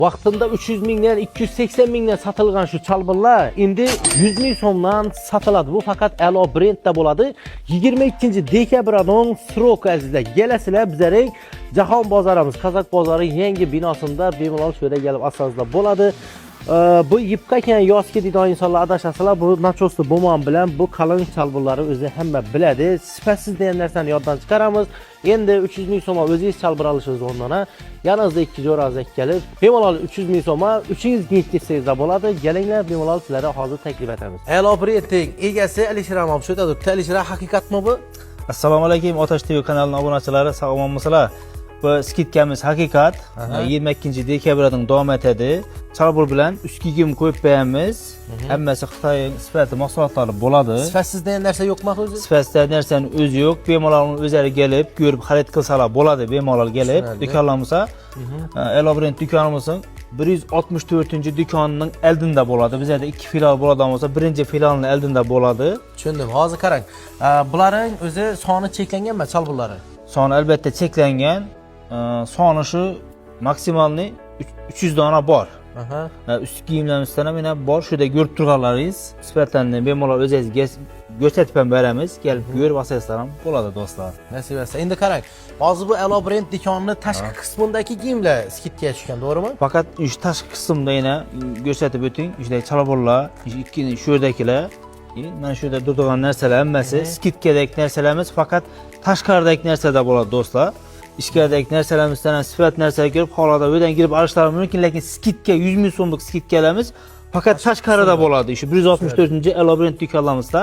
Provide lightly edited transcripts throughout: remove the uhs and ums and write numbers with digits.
Vaqtında 300 mingdan 280 mingdan satılgan şu çalbırlar indi 100 ming so'mdan satıladi. Bu faqat Elo brendda bo'ladi. 22 dekabrdan srok azizlar. Kelasizlar bizlarning Jahon bozorimiz, Qozaq bozori yangi binosida bemalol shu yerga kelib olsangizlar bo'ladi. Bu yipqa ekan yozga deydigan insonlar adashasizlar. Bu nachosli bo'mon bilan bu qalin chalbirlari o'zi hamma biladi. Sifatsiz degan narsani yoddan chiqaramiz. Endi 300 ming so'm o'zingiz chalbir olishingiz o'rnina yaningizda ikki jo'razak kelib, bemalol 300 ming so'm uchingiz yetkazsangizlar bo'ladi. Kelinglar, bemalol sizlarga hozir taklif etamiz. Elo brending egasi Alisher Amam shu yerda turibdi. Alisher, haqiqatmi bu? Assalomu alaykum Otash TV kanalining obunachilari, sog'monmisizlar? Bu skidkamiz haqiqat. 22 dekabrdan davom etadi. Chalbur bilan ustiga kiyim qo'yib beramiz. Hammasi Xitoy sifati mahsulotlari bo'ladi. Sifatsiz degan narsa yo'qmi o'zi? Sifatsiz narsaning o'zi yo'q. Bemalol o'zlari kelib, ko'rib xarid qilsalar bo'ladi. Bemalol kelib, do'konlarimiz Elo brend do'konimizning 164-do'konining oldinda bo'ladi. Bizda ikki filial bo'ladigan bo'lsa, birinchi filialning oldinda bo'ladi. Tushundim. Hozir qarang. Bularning o'zi soni cheklanganmi chalburlari? Soni albatta cheklangan. Soni shu maksimalni 300 dona bor. Üst kiyimlarimizdan ham yana bor. Shunda ko'rib turganlaringiz sifatlarni bemalol o'zingiz ko'rsatib ham beramiz. Kelib ko'rib olsangizlar ham bo'ladi do'stlar. Nasib etsa. Endi qarang. Hozir bu Elo brend do'konining tashqi qismidagi kiyimlar skidga tushgan, to'g'rimi? Faqat shu tashqi qismda yana ko'rsatib o'ting. Shunday chalburlar, ikkini shu yerdagilar, mana shu yerda turgan narsalar hammasi skidkadagi narsalarimiz, faqat tashqaridagi narsada bo'ladi do'stlar. İchkaridagi narsalarimizdan sifat narsaga ko'rib, holada o'ydan kirib olishlari mumkin, lekin skidka 100 ming so'mlik skidkalarimiz faqat tashqarida bo'ladi. Shu 164-Elo brend do'konlarimizda.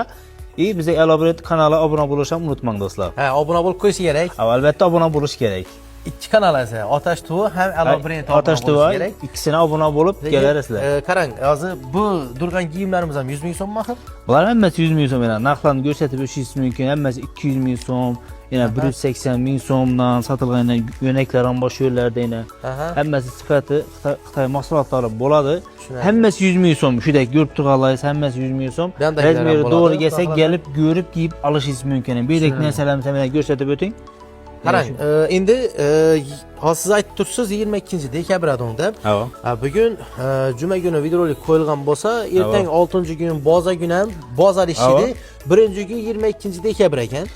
Bizga Elo brend kanaliga obuna bo'lishni unutmang do'stlar. Obuna bo'lib qo'yish kerak. Albatta obuna bo'lish kerak. Ikki kanal esa, Otash TV ham Elo brend Otash TV ikkisini obuna bo'lib kelasizlar. Qarang, hozir bu durgan kiyimlarimiz ham 100 ming so'mmi axir? Bular hammasi 100 ming so'm. Narxlarni ko'rsatib o'tishingiz mumkin. Hammasi 200 ming so'm. Yana 180 ming so'mdan sotilgan yo'naklar ham bosh yo'llarda yana. Hammasi sifati Xitoy mahsulotlari bo'ladi. Hammasi 100 ming so'm. Shunday ko'rib turganlaringiz hammasi 100 ming so'm. Razmeri to'g'ri kelsa, kelib ko'rib kiyib olishingiz mumkin. Bu yerda narsalarni ham ko'rsatib o'ting. Qarang, endi hozir siz aytib tursiz 22 dekabrdan deb. Bugun juma kuni videorolik qo'yilgan bo'lsa, ertang 6-kun bozor kuni ham bozor ishidi. Birinchi kun 22 dekabr ekan.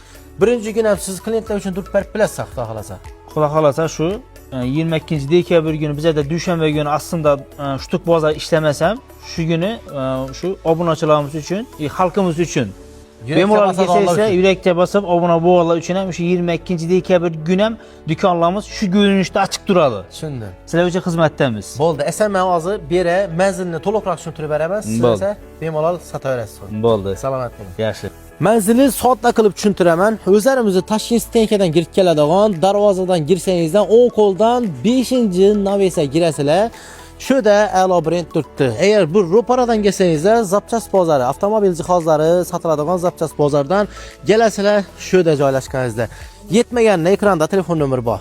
Birinchi kun ham siz klientlar uchun turib berib bilasiz, xudo xolasa. Xudo xolasa shu 22 dekabr kuni bizda dushanba kuni aslında shutuq bozor ishlamasam, shu kuni shu obunachilarimiz uchun, xalqimiz uchun bemalol kelsa yurakcha bosib obuna bo'lganlar uchun ham shu 22 dekabr kuni ham do'konlarimiz shu ko'rinishda ochiq turadi. Tushundim. Sizlar uchun xizmatdamiz. Bo'ldi. Esa men hozir bera manzilni to'liqroq tushuntirib beraman. Siz esa bemalol sotaverasiz. Bo'ldi. Salomat bo'ling. Yaxshi. Manzilni sodda qilib tushuntiraman. O'zlarimizni Tashkent stenkadan kirib keladigan darvozadan girsangizdan o'ng qo'ldan 5-navesa girasizlar. Shuda Elo brend turibdi. Agar bu ro'paradan kelsangizlar, zapchast bozori, avtomobil jihozlari sotiladigan zapchast bozordan kelasizlar, shuda joylashganingizda. Yetmaganini ekranda telefon nomeri bor.